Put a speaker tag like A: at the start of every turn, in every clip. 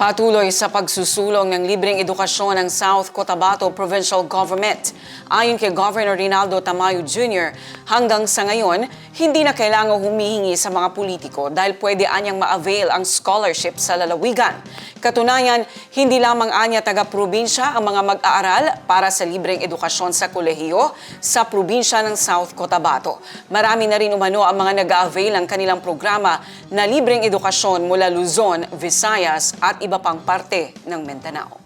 A: Patuloy sa pagsusulong ng libreng edukasyon ng South Cotabato Provincial Government. Ayon kay Governor Rinaldo Tamayo Jr., hanggang sa ngayon, hindi na kailangang humihingi sa mga politiko dahil pwede anyang ma-avail ang scholarship sa lalawigan. Katunayan, hindi lamang anya taga-probinsya ang mga mag-aaral para sa libreng edukasyon sa kolehiyo sa probinsya ng South Cotabato. Marami na rin umano ang mga nag-a-avail ng kanilang programa na libreng edukasyon mula Luzon, Visayas at iba pang parte ng Mindanao.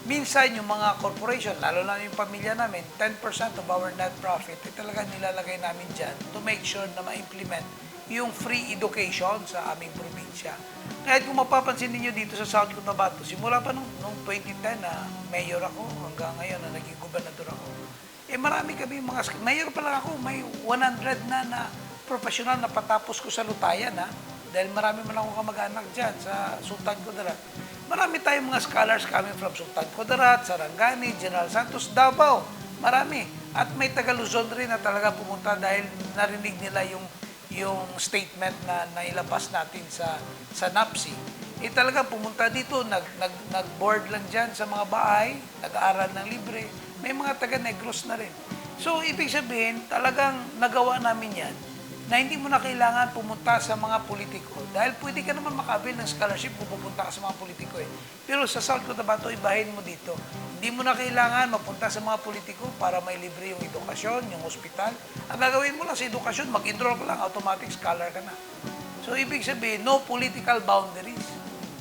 B: Minsan yung mga corporation, lalo na yung pamilya namin, 10% of our net profit, talaga nilalagay namin dyan to make sure na ma-implement yung free education sa aming probinsya. Kahit kung mapapansin niyo dito sa South Cotabato, simula pa nung 2010 na mayor ako, hanggang ngayon na naging gobernador ako, marami kami mayor pa lang ako, may 100 na professional na patapos ko sa Lutayan, dahil marami man akong kamag-anak dyan sa Sultan Kudarat. Marami tayong mga scholars coming from Sultan Kudarat, Sarangani, General Santos, Davao. Marami. At may taga Luzon rin na talaga pumunta dahil narinig nila yung statement na nailabas natin sa NAPSI. Talaga pumunta dito, nag-board lang dyan sa mga bahay, nag-aaral ng libre. May mga taga Negros na rin. So, ibig sabihin, talagang nagawa namin yan na hindi mo na kailangan pumunta sa mga politiko. Dahil pwede ka naman makabil ng scholarship kung pupunta ka sa mga politiko. Pero sa South Cotabato, ibahin mo dito. Hindi mo na kailangan mapunta sa mga politiko para may libre yung edukasyon, yung hospital. Ang gagawin mo lang sa edukasyon, mag-enroll ka lang, automatic scholar ka na. So, ibig sabihin, no political boundaries.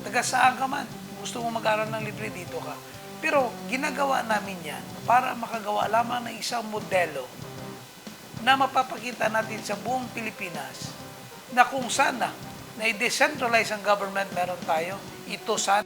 B: Taga saan ka man, gusto mo mag-aral ng libre, dito ka. Pero ginagawa namin yan para makagawa lamang ng isang modelo na mapapakita natin sa buong Pilipinas na kung sana na i-decentralize ang government meron tayo, ito sana